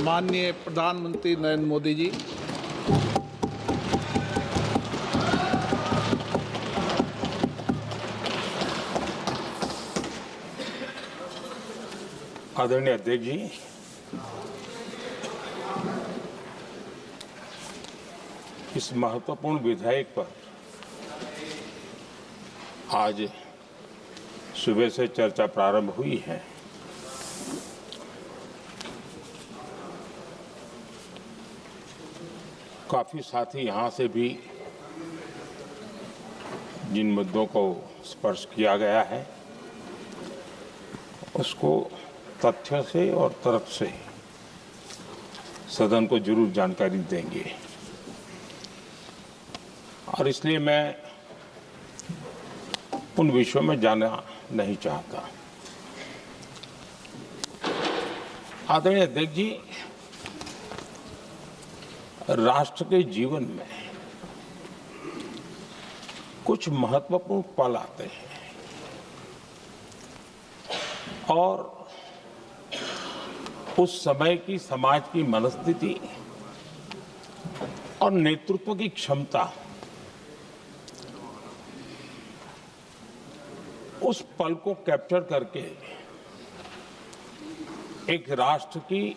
माननीय प्रधानमंत्री नरेंद्र मोदी जी, आदरणीय अध्यक्ष जी, इस महत्वपूर्ण विधेयक पर आज सुबह से चर्चा प्रारंभ हुई है। काफी साथी यहाँ से भी जिन मुद्दों को स्पर्श किया गया है उसको तथ्य से और तर्क से सदन को जरूर जानकारी देंगे और इसलिए मैं उन विषयों में जाना नहीं चाहता। आदरणीय अध्यक्ष जी, राष्ट्र के जीवन में कुछ महत्वपूर्ण पल आते हैं और उस समय की समाज की मनस्थिति और नेतृत्व की क्षमता उस पल को कैप्चर करके एक राष्ट्र की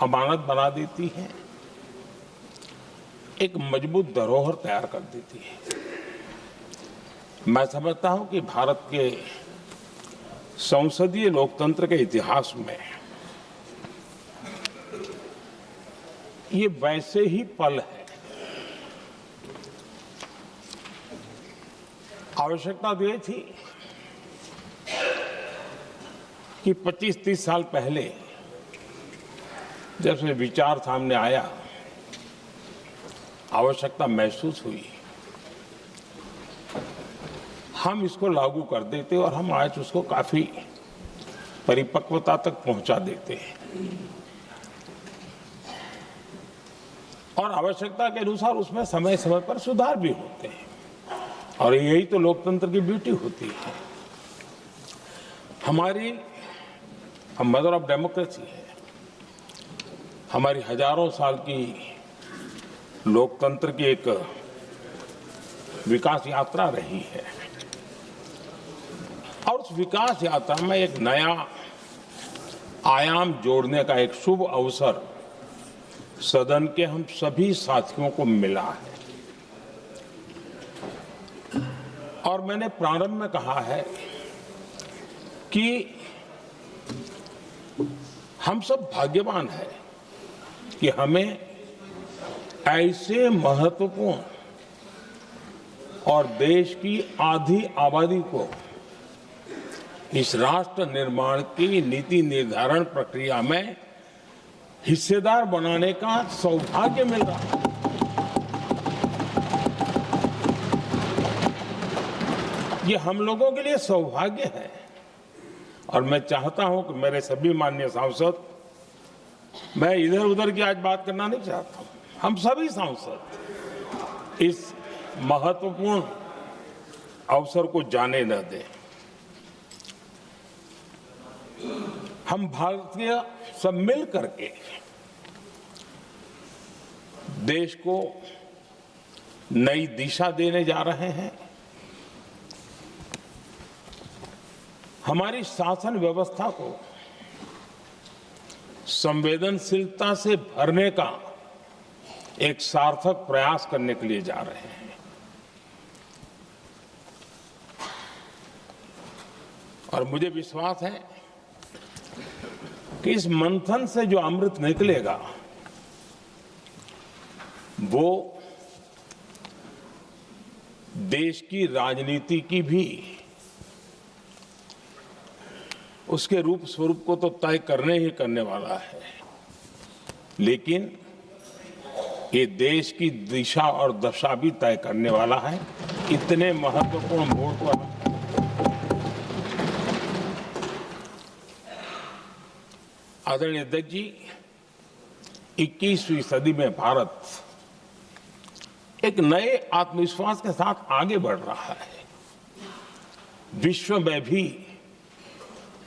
अमानत बना देती है, एक मजबूत धरोहर तैयार कर देती है। मैं समझता हूं कि भारत के संसदीय लोकतंत्र के इतिहास में ये वैसे ही पल है। आवश्यकता तो ये थी कि 25-30 साल पहले जब से विचार सामने आया, आवश्यकता महसूस हुई, हम इसको लागू कर देते और हम आज उसको काफी परिपक्वता तक पहुंचा देते हैं और आवश्यकता के अनुसार उसमें समय समय पर सुधार भी होते हैं और यही तो लोकतंत्र की ब्यूटी होती है। हमारी मदर ऑफ डेमोक्रेसी है, हमारी हजारों साल की लोकतंत्र की एक विकास यात्रा रही है और उस विकास यात्रा में एक नया आयाम जोड़ने का एक शुभ अवसर सदन के हम सभी साथियों को मिला है और मैंने प्रारंभ में कहा है कि हम सब भाग्यवान हैं कि हमें ऐसे महत्वपूर्ण और देश की आधी आबादी को इस राष्ट्र निर्माण की नीति निर्धारण प्रक्रिया में हिस्सेदार बनाने का सौभाग्य मिल रहा है। ये हम लोगों के लिए सौभाग्य है और मैं चाहता हूं कि मेरे सभी माननीय सांसद, मैं इधर उधर की आज बात करना नहीं चाहता हूं, हम सभी सांसद इस महत्वपूर्ण अवसर को जाने न दें। हम भारतीय सब मिल करके देश को नई दिशा देने जा रहे हैं। हमारी शासन व्यवस्था को संवेदनशीलता से भरने का एक सार्थक प्रयास करने के लिए जा रहे हैं और मुझे विश्वास है कि इस मंथन से जो अमृत निकलेगा वो देश की राजनीति की भी उसके रूप स्वरूप को तो तय करने ही करने वाला है, लेकिन ये देश की दिशा और दशा भी तय करने वाला है। इतने महत्वपूर्ण मोड़ पर आदरणीय अध्यक्ष जी, 21वीं सदी में भारत एक नए आत्मविश्वास के साथ आगे बढ़ रहा है। विश्व में भी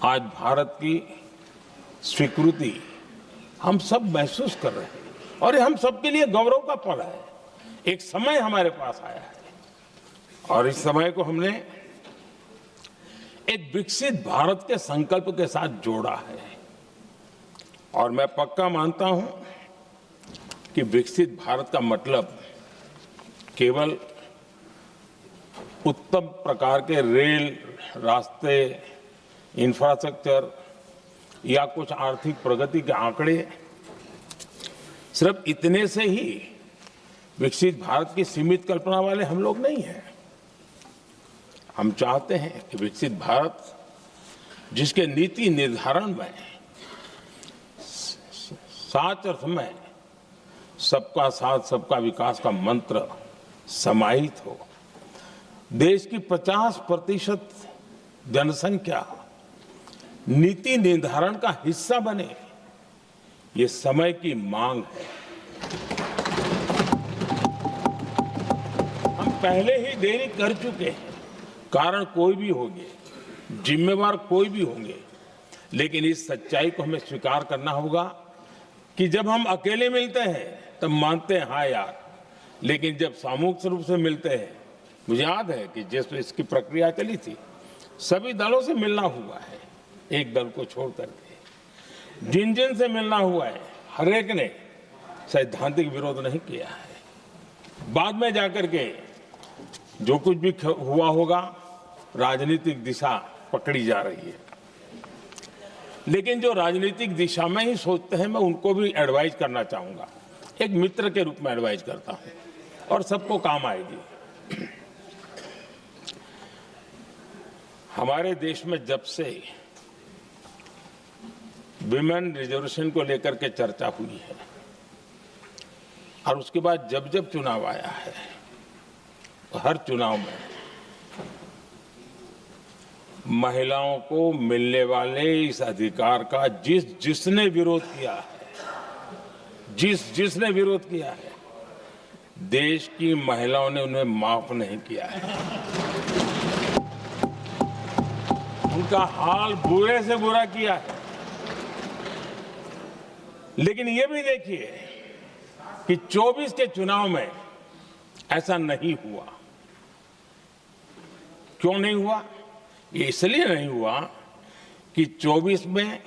आज भारत की स्वीकृति हम सब महसूस कर रहे हैं और ये हम सबके लिए गौरव का पल है। एक समय हमारे पास आया है और इस समय को हमने एक विकसित भारत के संकल्प के साथ जोड़ा है और मैं पक्का मानता हूं कि विकसित भारत का मतलब केवल उत्तम प्रकार के रेल, रास्ते, इंफ्रास्ट्रक्चर या कुछ आर्थिक प्रगति के आंकड़े, सिर्फ इतने से ही विकसित भारत की सीमित कल्पना वाले हम लोग नहीं हैं। हम चाहते हैं कि विकसित भारत जिसके नीति निर्धारण में साच अर्थ में सबका साथ सबका विकास का मंत्र समाहित हो, देश की 50% जनसंख्या नीति निर्धारण का हिस्सा बने, ये समय की मांग है। हम पहले ही देरी कर चुके हैं, कारण कोई भी होंगे, जिम्मेवार कोई भी होंगे, लेकिन इस सच्चाई को हमें स्वीकार करना होगा कि जब हम अकेले मिलते हैं तब मानते हैं हाँ यार, लेकिन जब सामूहिक रूप से मिलते हैं, मुझे याद है कि जिस इसकी प्रक्रिया चली थी, सभी दलों से मिलना हुआ है, एक दल को छोड़ करके जिन जिन से मिलना हुआ है, हर एक ने सैद्धांतिक विरोध नहीं किया है। बाद में जाकर के जो कुछ भी हुआ होगा, राजनीतिक दिशा पकड़ी जा रही है, लेकिन जो राजनीतिक दिशा में ही सोचते हैं, मैं उनको भी एडवाइज करना चाहूंगा, एक मित्र के रूप में एडवाइज करता हूं और सबको काम आएगी। हमारे देश में जब से विमेन रिजर्वेशन को लेकर के चर्चा हुई है और उसके बाद जब जब चुनाव आया है, हर चुनाव में महिलाओं को मिलने वाले इस अधिकार का जिसने विरोध किया है, जिसने विरोध किया है, देश की महिलाओं ने उन्हें माफ नहीं किया है। उनका हाल बुरे से बुरा किया है। लेकिन ये भी देखिए कि 24 के चुनाव में ऐसा नहीं हुआ। क्यों नहीं हुआ? ये इसलिए नहीं हुआ कि 24 में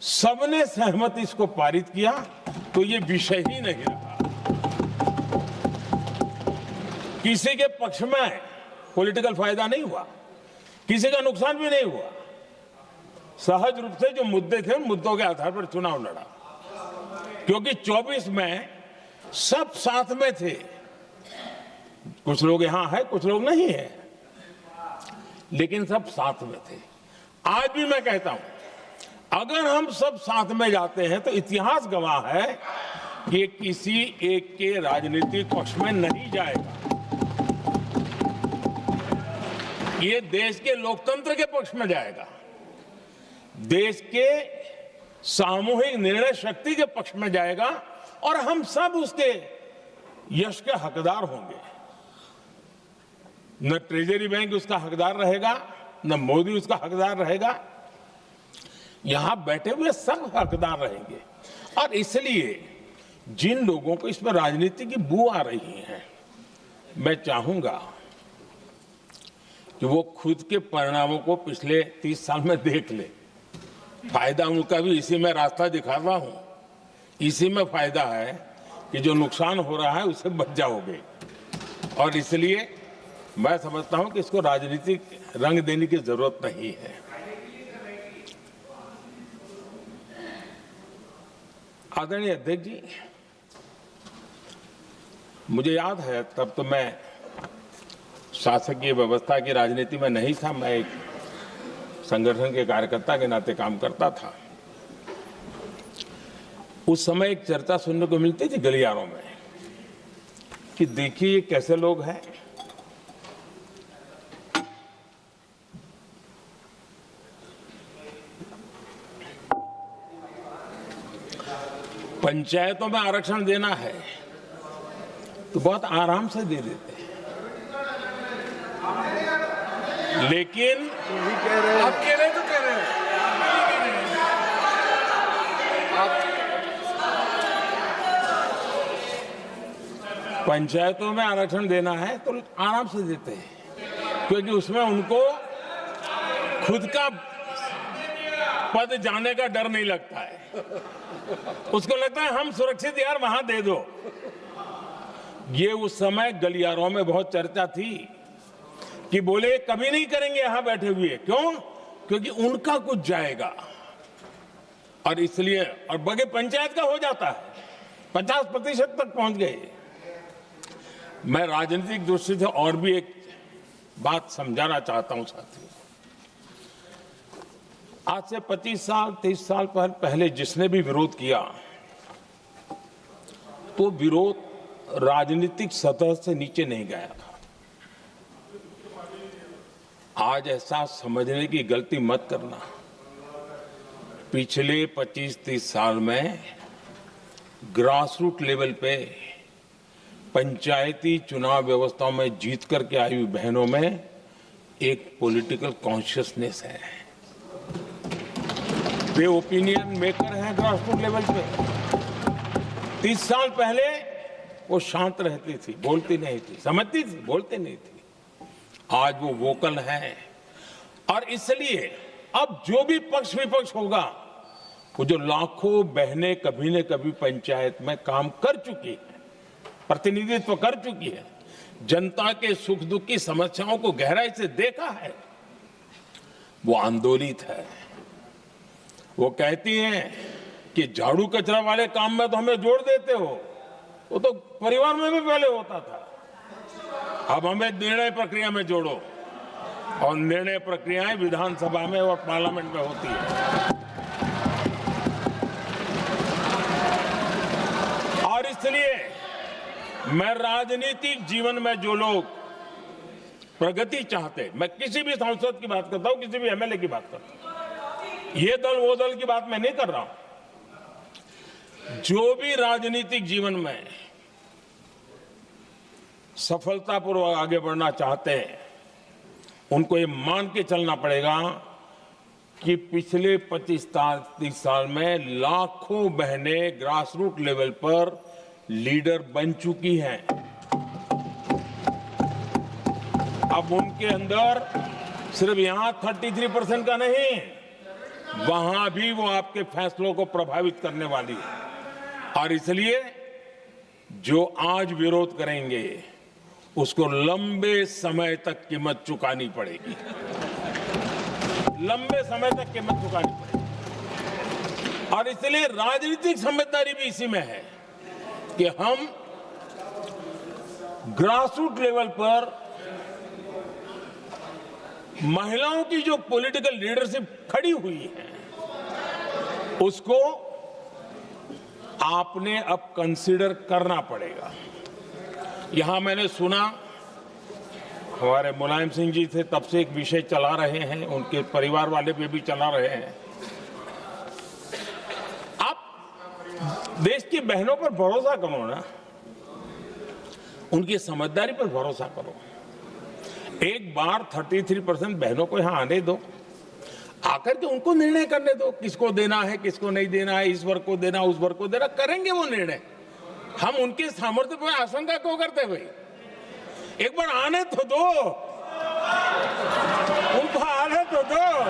सबने सहमति इसको पारित किया, तो ये विषय ही नहीं रहा। किसी के पक्ष में पॉलिटिकल फायदा नहीं हुआ, किसी का नुकसान भी नहीं हुआ। सहज रूप से जो मुद्दे थे, उन मुद्दों के आधार पर चुनाव लड़ा, क्योंकि 24 में सब साथ में थे। कुछ लोग यहां हैं, कुछ लोग नहीं है, लेकिन सब साथ में थे। आज भी मैं कहता हूं, अगर हम सब साथ में जाते हैं तो इतिहास गवाह है कि किसी एक के राजनीतिक पक्ष में नहीं जाएगा। ये देश के लोकतंत्र के पक्ष में जाएगा, देश के सामूहिक निर्णय शक्ति के पक्ष में जाएगा और हम सब उसके यश के हकदार होंगे। न ट्रेजरी बैंक उसका हकदार रहेगा, न मोदी उसका हकदार रहेगा, यहां बैठे हुए सब हकदार रहेंगे। और इसलिए जिन लोगों को इसमें राजनीति की बू आ रही है, मैं चाहूंगा कि वो खुद के परिणामों को पिछले 30 साल में देख ले। फायदा उनका भी इसी में रास्ता दिखाता हूं, इसी में फायदा है कि जो नुकसान हो रहा है उससे बच जाओगे। और इसलिए मैं समझता हूं कि इसको राजनीतिक रंग देने की जरूरत नहीं है। आदरणीय अध्यक्ष जी, मुझे याद है तब तो मैं शासकीय व्यवस्था की राजनीति में नहीं था, मैं एक संगठन के कार्यकर्ता के नाते काम करता था। उस समय एक चर्चा सुनने को मिलती थी गलियारों में कि देखिए ये कैसे लोग हैं, पंचायतों में आरक्षण देना है तो बहुत आराम से दे देते हैं, लेकिन आप कह रहे तो कह रहे हैं, पंचायतों में आरक्षण देना है तो आराम से देते हैं, क्योंकि उसमें उनको खुद का पद जाने का डर नहीं लगता है। उसको लगता है हम सुरक्षित यार वहां दे दो। ये उस समय गलियारों में बहुत चर्चा थी कि बोले कभी नहीं करेंगे यहां बैठे हुए। क्यों? क्योंकि उनका कुछ जाएगा, और इसलिए और बगे पंचायत का हो जाता है, 50% तक पहुंच गए। मैं राजनीतिक दृष्टि से और भी एक बात समझाना चाहता हूं साथियों। आज से 25 साल 30 साल पहले जिसने भी विरोध किया तो विरोध राजनीतिक सतह से नीचे नहीं गया था। आज ऐसा समझने की गलती मत करना। पिछले 25-30 साल में ग्रास रूट लेवल पे पंचायती चुनाव व्यवस्थाओं में जीत करके आई हुई बहनों में एक पॉलिटिकल कॉन्शियसनेस है। वे ओपिनियन मेकर हैं ग्रास रूट लेवल पे। 30 साल पहले वो शांत रहती थी, बोलती नहीं थी, समझती थी, बोलती नहीं थी। आज वो वोकल है, और इसलिए अब जो भी पक्ष विपक्ष होगा, वो जो लाखों बहनें कभी न कभी पंचायत में काम कर चुकी है, प्रतिनिधित्व कर चुकी है, जनता के सुख दुख की समस्याओं को गहराई से देखा है, वो आंदोलित है। वो कहती हैं कि झाड़ू कचरा वाले काम में तो हमें जोड़ देते हो, वो तो परिवार में भी पहले होता था, अब हमें निर्णय प्रक्रिया में जोड़ो। और निर्णय प्रक्रियाएं विधानसभा में और पार्लियामेंट में होती है। और इसलिए मैं राजनीतिक जीवन में जो लोग प्रगति चाहते, मैं किसी भी सांसद की बात करता हूं, किसी भी एमएलए की बात करता हूं, ये दल वो दल की बात मैं नहीं कर रहा हूं। जो भी राजनीतिक जीवन में सफलतापूर्वक आगे बढ़ना चाहते हैं, उनको ये मान के चलना पड़ेगा कि पिछले 25-30 साल में लाखों बहनें ग्रास रूट लेवल पर लीडर बन चुकी हैं। अब उनके अंदर सिर्फ यहां 33% का नहीं, वहां भी वो आपके फैसलों को प्रभावित करने वाली है। और इसलिए जो आज विरोध करेंगे उसको लंबे समय तक कीमत चुकानी पड़ेगी, लंबे समय तक कीमत चुकानी पड़ेगी। और इसलिए राजनीतिक समझदारी भी इसी में है कि हम ग्रास रूट लेवल पर महिलाओं की जो पॉलिटिकल लीडरशिप खड़ी हुई है, उसको आपने अब कंसीडर करना पड़ेगा। यहां मैंने सुना हमारे मुलायम सिंह जी थे, तब से एक विषय चला रहे हैं, उनके परिवार वाले पे भी चला रहे हैं। आप देश की बहनों पर भरोसा करो ना, उनकी समझदारी पर भरोसा करो। एक बार 33% बहनों को यहां आने दो, आकर के उनको निर्णय करने दो, किसको देना है, किसको नहीं देना है, इस वर्ग को देना, उस वर्ग को देना, करेंगे वो निर्णय। हम उनके सामर्थ्य पर आशंका क्यों करते भाई? एक बार आने तो दो, उनको आने तो दो।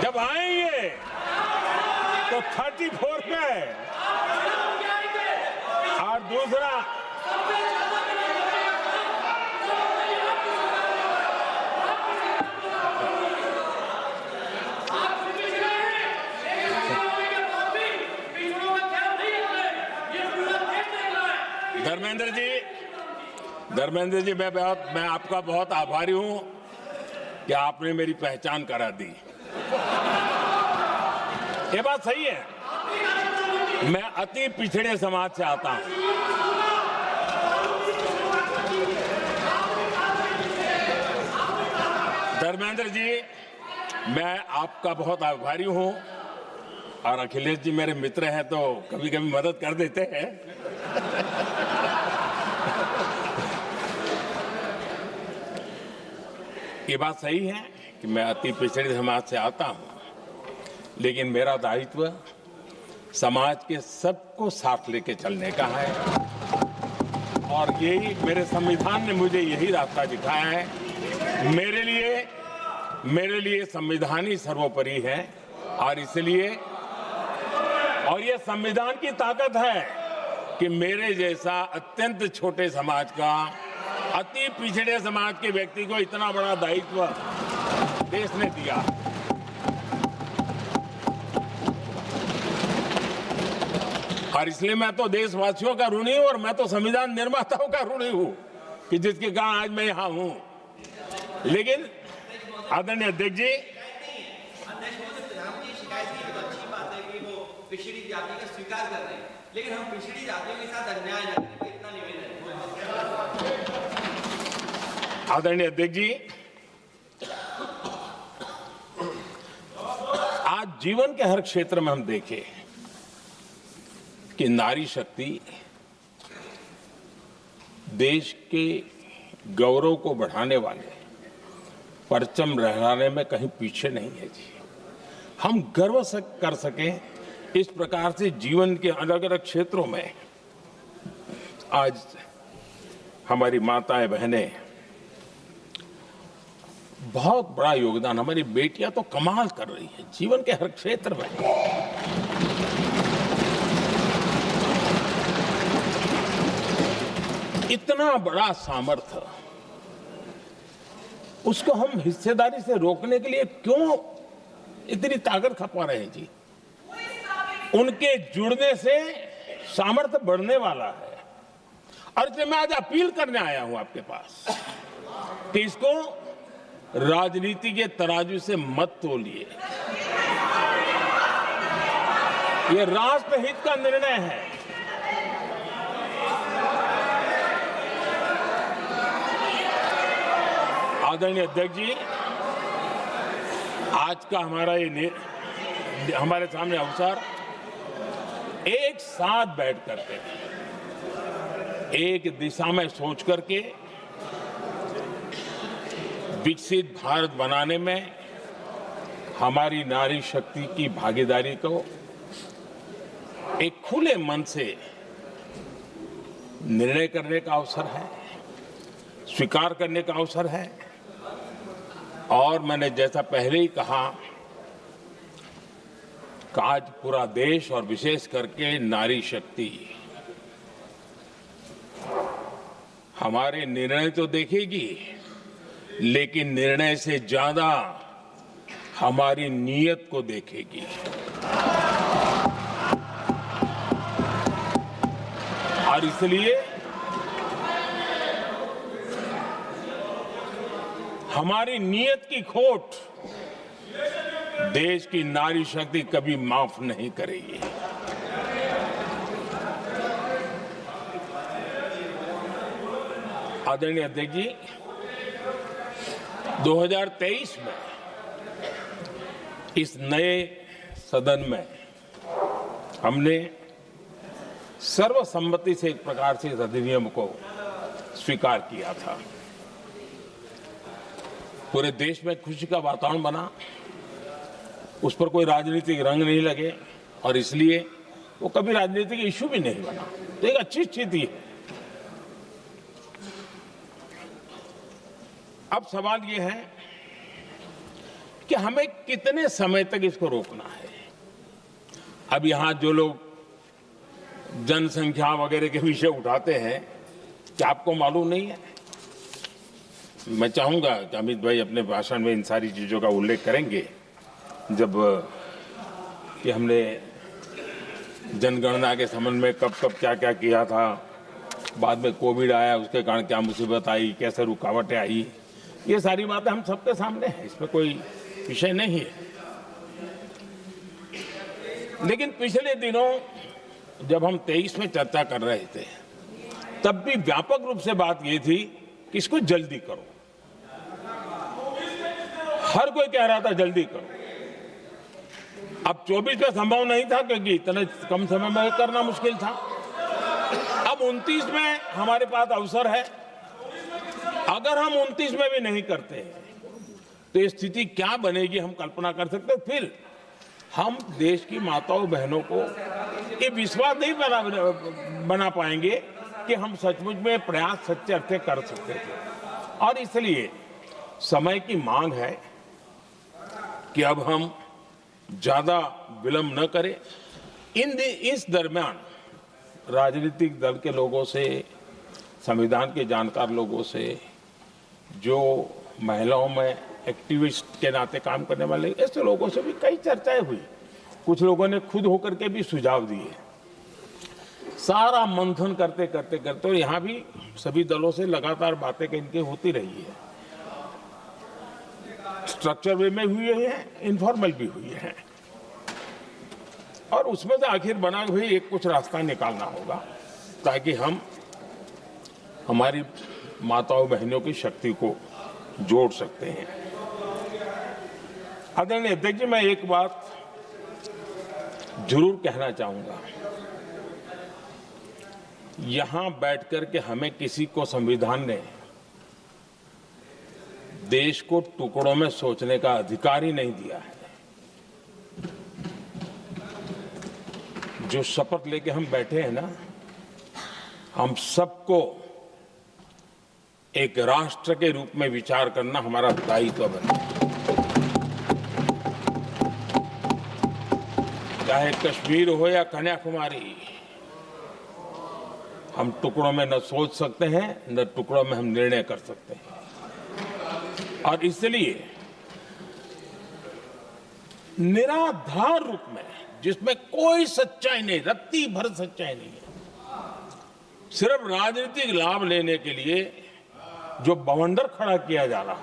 जब आएंगे तो 34 में, और दूसरा धर्मेंद्र जी, मैं आपका बहुत आभारी हूं कि आपने मेरी पहचान करा दी। ये बात सही है, मैं अति पिछड़े समाज से आता हूं। धर्मेंद्र जी, मैं आपका बहुत आभारी हूं, और अखिलेश जी मेरे मित्र हैं तो कभी कभी मदद कर देते हैं। ये बात सही है कि मैं अति पिछड़े समाज से आता हूं, लेकिन मेरा दायित्व समाज के सबको साथ लेके चलने का है और यही मेरे संविधान ने मुझे यही रास्ता दिखाया है। मेरे लिए संविधान ही सर्वोपरि है और इसलिए और ये संविधान की ताकत है कि मेरे जैसा अत्यंत छोटे समाज का, अति पिछड़े समाज के व्यक्ति को इतना बड़ा दायित्व देश ने दिया। और इसलिए मैं तो देशवासियों का ऋणी हूं और मैं तो संविधान निर्माताओं का ऋणी हूं कि जिसके कारण आज मैं यहां हूं। लेकिन आदरणीय अध्यक्ष जी, पिछड़ी जाति का स्वीकार कर रहे हैं, लेकिन हम पिछड़ी जातियों के साथ अन्याय न करें, इतना निवेदन है। आदरणीय अध्यक्ष जी, आज जीवन के हर क्षेत्र में हम देखें कि नारी शक्ति देश के गौरव को बढ़ाने वाले परचम लहराने में कहीं पीछे नहीं है जी। हम गर्व कर सकें इस प्रकार से जीवन के अलग अलग क्षेत्रों में आज हमारी माताएं बहनें बहुत बड़ा योगदान, हमारी बेटियां तो कमाल कर रही हैं जीवन के हर क्षेत्र में। इतना बड़ा सामर्थ्य, उसको हम हिस्सेदारी से रोकने के लिए क्यों इतनी ताकत खपा रहे हैं जी? उनके जुड़ने से सामर्थ्य बढ़ने वाला है और इसलिए मैं आज अपील करने आया हूं आपके पास कि इसको राजनीति के तराजू से मत तोलिए। ये राष्ट्रहित का निर्णय है। आदरणीय अध्यक्ष जी, आज का हमारे सामने अवसर एक साथ बैठ करके एक दिशा में सोच करके विकसित भारत बनाने में हमारी नारी शक्ति की भागीदारी को एक खुले मन से निर्णय करने का अवसर है, स्वीकार करने का अवसर है। और मैंने जैसा पहले ही कहा कि आज पूरा देश और विशेष करके नारी शक्ति हमारे निर्णय तो देखेगी, लेकिन निर्णय से ज्यादा हमारी नीयत को देखेगी। और इसलिए हमारी नीयत की खोट देश की नारी शक्ति कभी माफ नहीं करेगी। आदरणीय अध्यक्ष जी, 2023 में इस नए सदन में हमने सर्वसम्मति से एक प्रकार से इस अधिनियम को स्वीकार किया था। पूरे देश में खुशी का वातावरण बना, उस पर कोई राजनीतिक रंग नहीं लगे और इसलिए वो कभी राजनीतिक इश्यू भी नहीं बना। तो एक अच्छी स्थिति है। अब सवाल ये है कि हमें कितने समय तक इसको रोकना है। अब यहां जो लोग जनसंख्या वगैरह के विषय उठाते हैं, क्या आपको मालूम नहीं है? मैं चाहूंगा कि अमित भाई अपने भाषण में इन सारी चीजों का उल्लेख करेंगे, जब कि हमने जनगणना के संबंध में कब कब क्या क्या किया था, बाद में कोविड आया, उसके कारण क्या मुसीबत आई, कैसे रुकावटें आई, ये सारी बातें हम सबके सामने हैं, इसमें कोई विषय नहीं है। लेकिन पिछले दिनों जब हम 23 में चर्चा कर रहे थे, तब भी व्यापक रूप से बात ये थी कि इसको जल्दी करो। हर कोई कह रहा था जल्दी करो। अब 24 में संभव नहीं था क्योंकि इतने कम समय में करना मुश्किल था। अब 29 में हमारे पास अवसर है। अगर हम 29 में भी नहीं करते तो ये स्थिति क्या बनेगी हम कल्पना कर सकते हैं। फिर हम देश की माताओं बहनों को ये विश्वास नहीं बना पाएंगे कि हम सचमुच में प्रयास सच्चे अर्थ कर सकते थे। और इसलिए समय की मांग है कि अब हम ज्यादा विलंब न करें। इस दरमियान राजनीतिक दल के लोगों से, संविधान के जानकार लोगों से, जो महिलाओं में एक्टिविस्ट के नाते काम करने वाले ऐसे लोगों से भी कई चर्चाएं हुई। कुछ लोगों ने खुद होकर के भी सुझाव दिए। सारा मंथन करते करते करते, और यहाँ भी सभी दलों से लगातार बातें इनकी होती रही है। स्ट्रक्चर वे में हुई है, इनफॉर्मल भी हुई है, और उसमें से आखिर बना हुई एक कुछ रास्ता निकालना होगा ताकि हम हमारी माताओं बहनों की शक्ति को जोड़ सकते हैं। आदरणीय अध्यक्ष जी, मैं एक बात जरूर कहना चाहूंगा। यहां बैठकर के हमें किसी को संविधान ने देश को टुकड़ों में सोचने का अधिकार ही नहीं दिया है। जो शपथ लेके हम बैठे हैं ना, हम सबको एक राष्ट्र के रूप में विचार करना हमारा दायित्व बने। चाहे कश्मीर हो या कन्याकुमारी, हम टुकड़ों में न सोच सकते हैं, न टुकड़ों में हम निर्णय कर सकते हैं। और इसलिए निराधार रूप में, जिसमें कोई सच्चाई नहीं, रत्ती भर सच्चाई नहीं है, सिर्फ राजनीतिक लाभ लेने के लिए जो बवंडर खड़ा किया जा रहा है,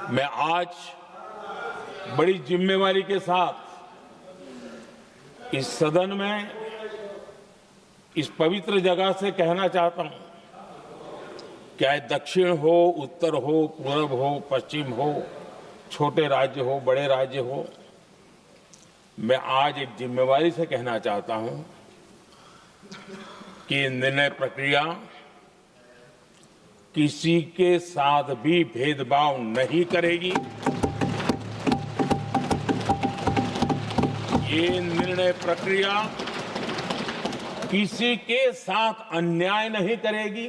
मैं आज बड़ी जिम्मेवारी के साथ इस सदन में, इस पवित्र जगह से कहना चाहता हूं, चाहे दक्षिण हो, उत्तर हो, पूर्व हो, पश्चिम हो, छोटे राज्य हो, बड़े राज्य हो, मैं आज एक जिम्मेवारी से कहना चाहता हूं कि निर्णय प्रक्रिया किसी के साथ भी भेदभाव नहीं करेगी। ये निर्णय प्रक्रिया किसी के साथ अन्याय नहीं करेगी।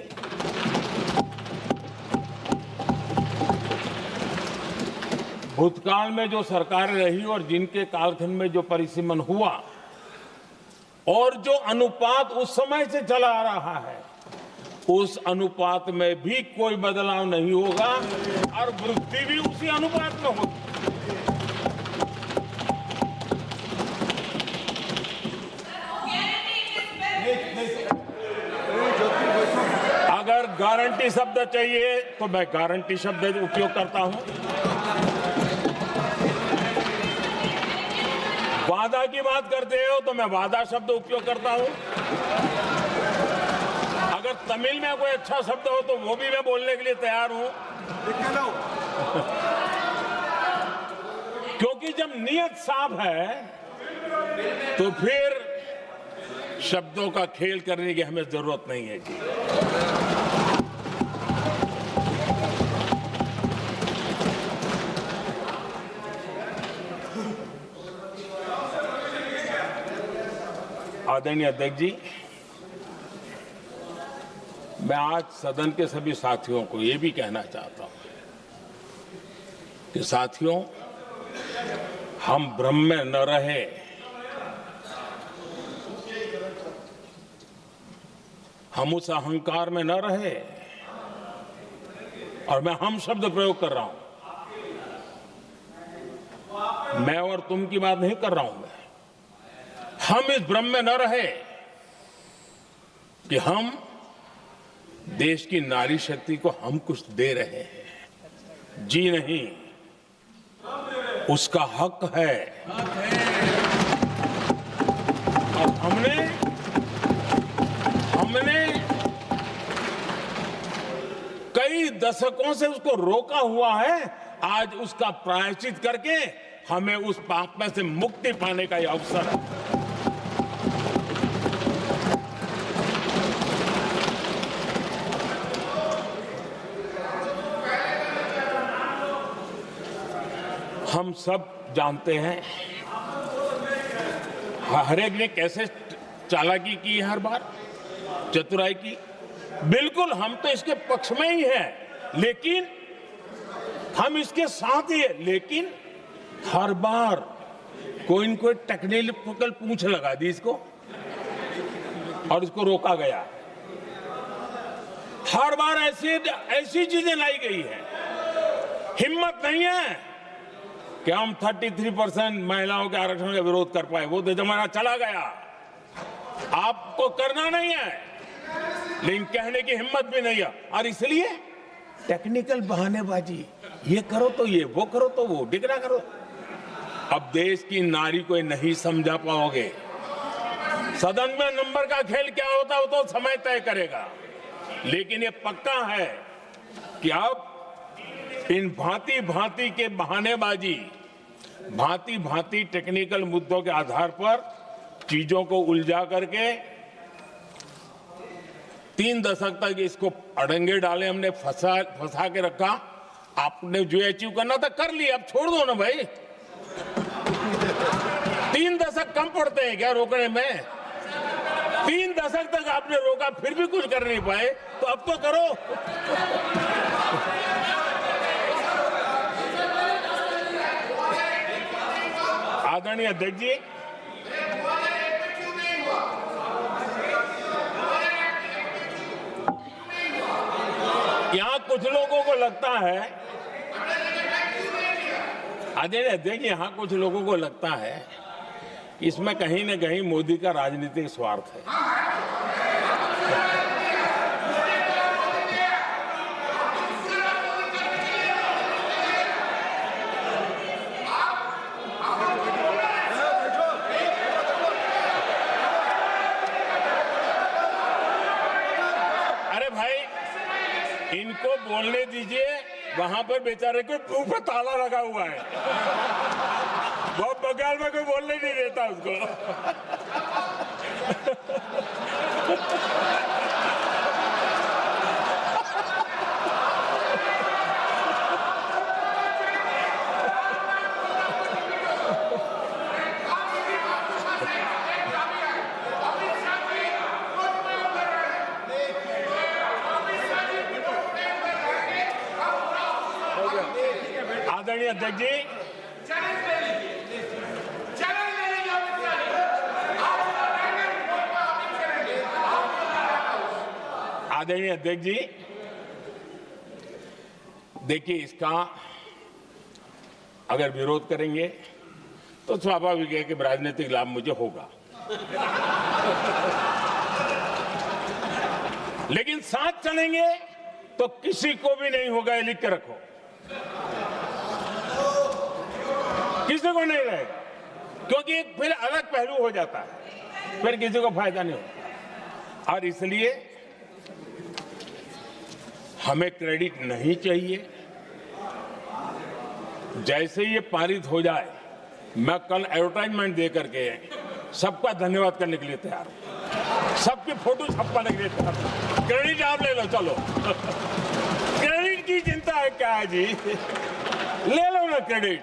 भूतकाल में जो सरकारें रही और जिनके कालखंड में जो परिसीमन हुआ और जो अनुपात उस समय से चला आ रहा है, उस अनुपात में भी कोई बदलाव नहीं होगा और वृद्धि भी उसी अनुपात में होगी। अगर गारंटी शब्द चाहिए तो मैं गारंटी शब्द उपयोग करता हूं। वादा की बात करते हो तो मैं वादा शब्द उपयोग करता हूं। अगर तमिल में कोई अच्छा शब्द हो तो वो भी मैं बोलने के लिए तैयार हूं। क्योंकि जब नियत साफ है तो फिर शब्दों का खेल करने की हमें जरूरत नहीं है जी। आदरणीय अध्यक्ष जी, मैं आज सदन के सभी साथियों को ये भी कहना चाहता हूं कि साथियों, हम भ्रम में न रहे। हम उस अहंकार में न रहे, और मैं हम शब्द प्रयोग कर रहा हूं। मैं और तुम की बात नहीं कर रहा हूं। मैं हम इस भ्रम में न रहे कि हम देश की नारी शक्ति को हम कुछ दे रहे हैं। जी नहीं, उसका हक है। और हमने कई दशकों से उसको रोका हुआ है। आज उसका प्रायश्चित करके हमें उस पाप में से मुक्ति पाने का यह अवसर है। हम सब जानते हैं, हर एक ने कैसे चालाकी की हर बार, चतुराई की। बिल्कुल हम तो इसके पक्ष में ही हैं, लेकिन हम इसके साथ ही है, लेकिन हर बार कोई न कोई टेक्निकल पूंछ लगा दी इसको और इसको रोका गया। हर बार ऐसी चीजें लाई गई है। हिम्मत नहीं है कि हम 33% महिलाओं के आरक्षण का विरोध कर पाए, वो तो जमाना चला गया। आपको करना नहीं है, लेकिन कहने की हिम्मत भी नहीं है, और इसलिए टेक्निकल बहानेबाजी, ये करो तो ये, वो करो तो वो, डिगरा करो। अब देश की नारी को नहीं समझा पाओगे। सदन में नंबर का खेल क्या होता है वो तो समय तय करेगा, लेकिन ये पक्का है कि अब इन भांति भांति के बहानेबाजी, भांति भांति टेक्निकल मुद्दों के आधार पर चीजों को उलझा करके 3 दशक तक इसको अड़ंगे डाले हमने, फंसा के रखा। आपने जो अचीव करना था कर लिया, अब छोड़ दो ना भाई। 3 दशक कम पड़ते हैं क्या रोकने में? 3 दशक तक आपने रोका, फिर भी कुछ कर नहीं पाए, तो अब तो करो। आदरणीय अध्यक्ष जी, यहां कुछ लोगों को लगता है, आदरणीय अध्यक्ष, यहां कुछ लोगों को लगता है इसमें कहीं न कहीं मोदी का राजनीतिक स्वार्थ है। अरे भाई, इनको बोलने दीजिए, वहां पर बेचारे को मुंह पे ताला लगा हुआ है, बहुत बगल में कोई बोलने नहीं देता उसको। आदरणीय अध्यक्ष जी, आदरणीय अध्यक्ष जी, देखिए, इसका अगर विरोध करेंगे तो स्वाभाविक है कि राजनीतिक लाभ मुझे होगा, लेकिन साथ चलेंगे तो किसी को भी नहीं होगा, ये लिख के रखो। किसी को नहीं रहेगा, क्योंकि फिर अलग पहलू हो जाता है, फिर किसी को फायदा नहीं होता। और इसलिए हमें क्रेडिट नहीं चाहिए। जैसे ये पारित हो जाए, मैं कल एडवर्टाइजमेंट दे करके सबका धन्यवाद करने के लिए तैयार हूं, सबकी फोटो छपवाने के लिए तैयार हूं। क्रेडिट आप ले लो, चलो। क्रेडिट की चिंता है क्या है जी? ले लो ना क्रेडिट।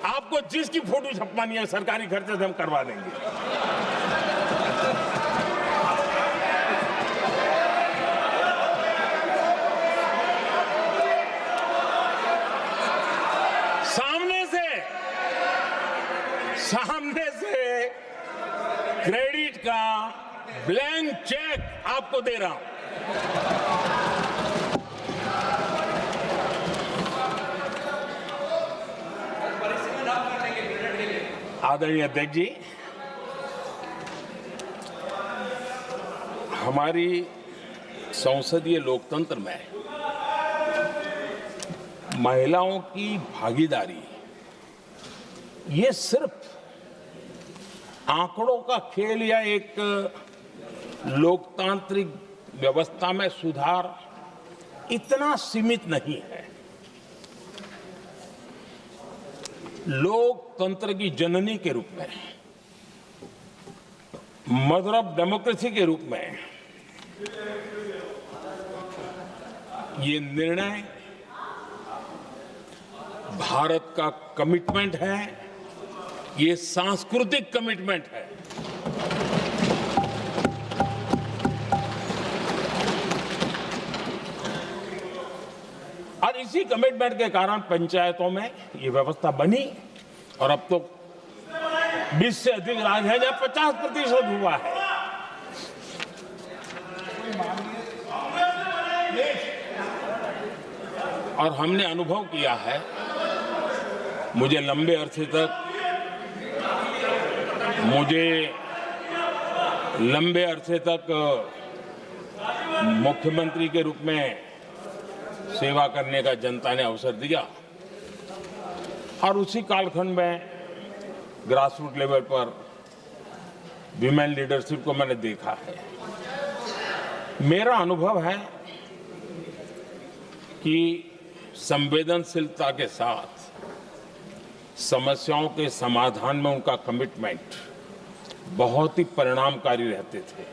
आपको जिसकी फोटो छपवानी है सरकारी खर्चे से हम करवा देंगे। सामने से क्रेडिट का ब्लैंक चेक आपको दे रहा हूं। आदरणीय अध्यक्ष जी, हमारी संसदीय लोकतंत्र में महिलाओं की भागीदारी ये सिर्फ आंकड़ों का खेल या एक लोकतांत्रिक व्यवस्था में सुधार इतना सीमित नहीं है। लोकतंत्र की जननी के रूप में, मदर ऑफ डेमोक्रेसी के रूप में ये निर्णय भारत का कमिटमेंट है, ये सांस्कृतिक कमिटमेंट है। और इसी कमिटमेंट के कारण पंचायतों में ये व्यवस्था बनी और अब तो 20 से अधिक राज्य है जहां 50% हुआ है। और हमने अनुभव किया है, मुझे लंबे अरसे तक मुख्यमंत्री के रूप में सेवा करने का जनता ने अवसर दिया और उसी कालखंड में ग्रास रूट लेवल पर विमेन लीडरशिप को मैंने देखा है। मेरा अनुभव है कि संवेदनशीलता के साथ समस्याओं के समाधान में उनका कमिटमेंट बहुत ही परिणामकारी रहते थे,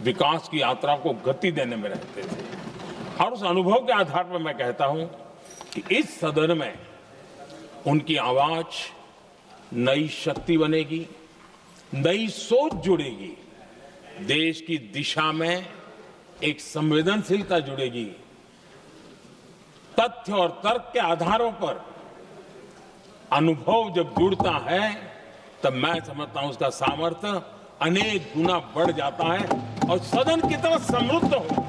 विकास की यात्रा को गति देने में रहते थे। और उस अनुभव के आधार पर मैं कहता हूं कि इस सदन में उनकी आवाज नई शक्ति बनेगी, नई सोच जुड़ेगी, देश की दिशा में एक संवेदनशीलता जुड़ेगी। तथ्य और तर्क के आधारों पर अनुभव जब जुड़ता है तब मैं समझता हूं उसका सामर्थ्य अनेक गुना बढ़ जाता है और सदन कितना समृद्ध हो।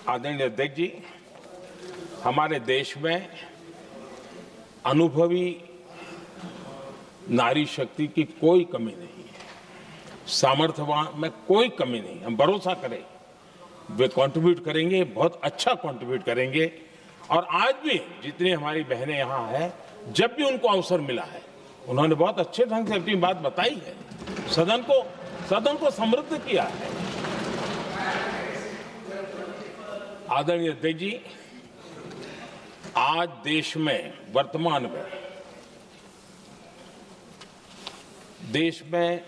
आदरणीय अध्यक्ष जी, हमारे देश में अनुभवी नारी शक्ति की कोई कमी नहीं है, सामर्थ्यवान में कोई कमी नहीं। हम भरोसा करें वे कंट्रीब्यूट करेंगे, बहुत अच्छा कंट्रीब्यूट करेंगे। और आज भी जितनी हमारी बहनें यहाँ हैं, जब भी उनको अवसर मिला है उन्होंने बहुत अच्छे ढंग से अपनी बात बताई है, सदन को समृद्ध किया है। आदरणीय अध्यक्ष जी, आज देश में वर्तमान में देश में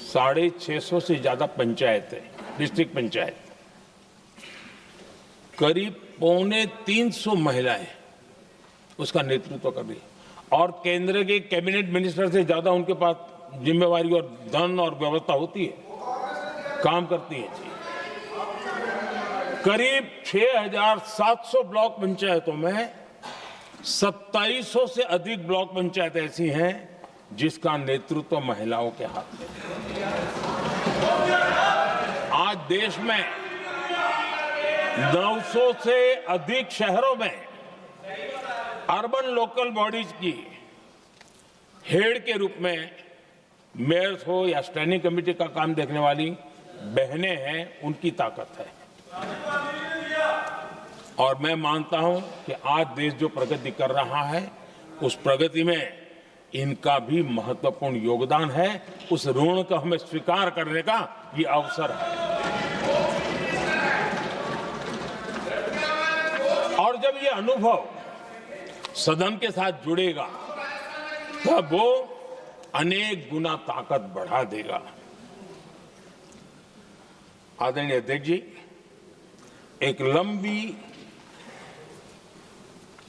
650 से ज्यादा पंचायतें, डिस्ट्रिक्ट पंचायत, करीब 250 महिलाएं उसका नेतृत्व कर रही और केंद्र के कैबिनेट मिनिस्टर से ज्यादा उनके पास जिम्मेवारी और धन और व्यवस्था होती है, काम करती है जी। करीब 6,700 ब्लॉक पंचायतों में 2700 से अधिक ब्लॉक पंचायत ऐसी हैं जिसका नेतृत्व महिलाओं के हाथ में। आज देश में 900 से अधिक शहरों में अर्बन लोकल बॉडीज की हेड के रूप में मेयर्स हो या स्टैंडिंग कमेटी का काम देखने वाली बहनें हैं, उनकी ताकत है। और मैं मानता हूं कि आज देश जो प्रगति कर रहा है उस प्रगति में इनका भी महत्वपूर्ण योगदान है। उस ऋण को हमें स्वीकार करने का ये अवसर है। और जब ये अनुभव सदन के साथ जुड़ेगा तब वो अनेक गुना ताकत बढ़ा देगा। आदरणीय अध्यक्ष जी, एक लंबी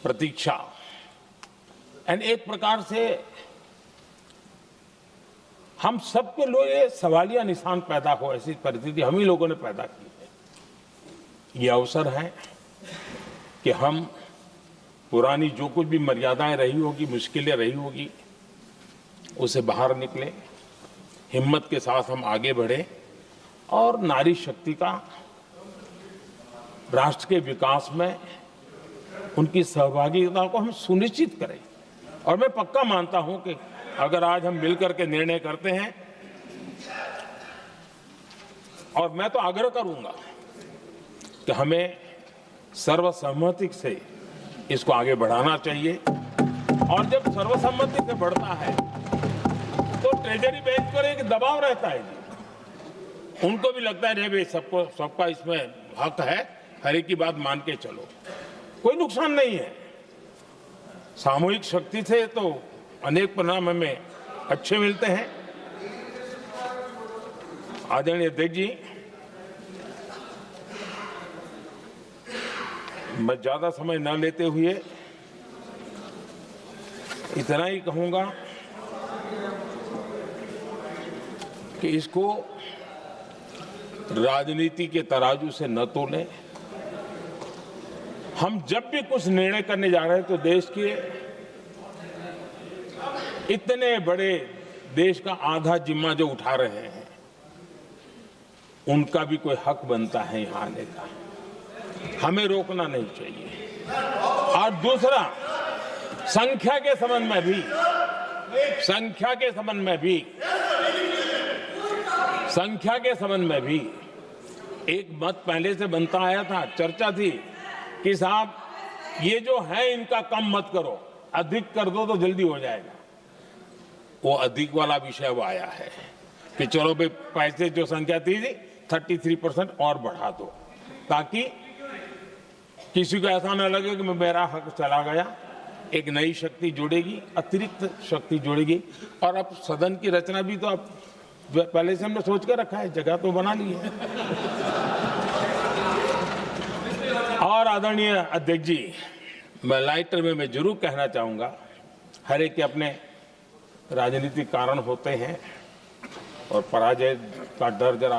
प्रतीक्षा एंड एक प्रकार से हम सबके लिए सवालिया निशान पैदा हो, ऐसी परिस्थिति हम ही लोगों ने पैदा की है। ये अवसर है कि हम पुरानी जो कुछ भी मर्यादाएं रही होगी, मुश्किलें रही होगी, उसे बाहर निकले, हिम्मत के साथ हम आगे बढ़े और नारी शक्ति का राष्ट्र के विकास में उनकी सहभागिता को हम सुनिश्चित करें। और मैं पक्का मानता हूं कि अगर आज हम मिलकर के निर्णय करते हैं, और मैं तो आग्रह करूंगा कि हमें सर्वसम्मति से इसको आगे बढ़ाना चाहिए। और जब सर्वसम्मति से बढ़ता है तो ट्रेजरी बेंच पर एक दबाव रहता है जी, उनको भी लगता है भाई सबका इसमें हक है, हर एक की बात मान के चलो, कोई नुकसान नहीं है। सामूहिक शक्ति से तो अनेक परिणाम हमें अच्छे मिलते हैं। आदरणीय अध्यक्ष जी, मैं ज्यादा समय न लेते हुए इतना ही कहूंगा कि इसको राजनीति के तराजू से न तोलें। हम जब भी कुछ निर्णय करने जा रहे हैं तो देश के इतने बड़े देश का आधा जिम्मा जो उठा रहे हैं उनका भी कोई हक बनता है यहां आने का, हमें रोकना नहीं चाहिए। और दूसरा, संख्या के संबंध में भी एक मत पहले से बनता आया था, चर्चा थी कि साहब ये जो है इनका कम मत करो, अधिक कर दो तो जल्दी हो जाएगा। वो अधिक वाला विषय वो आया है कि चलो भाई पैसे जो संख्या थी 33% और बढ़ा दो, ताकि किसी को ऐसा न लगे कि मेरा हक चला गया। एक नई शक्ति जुड़ेगी, अतिरिक्त शक्ति जुड़ेगी। और अब सदन की रचना भी तो अब पहले से हमने सोच कर रखा है, जगह तो बना ली है। और आदरणीय अध्यक्ष जी, मैं लाइटर में मैं जरूर कहना चाहूंगा, हर एक के अपने राजनीतिक कारण होते हैं और पराजय का डर जरा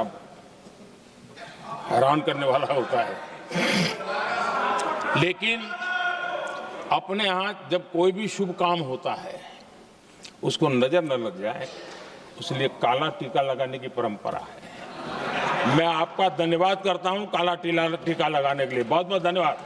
हैरान करने वाला होता है, लेकिन अपने यहाँ जब कोई भी शुभ काम होता है उसको नजर न लग जाए, इसलिए काला टीका लगाने की परंपरा है। मैं आपका धन्यवाद करता हूं काला टीका लगाने के लिए। बहुत बहुत धन्यवाद।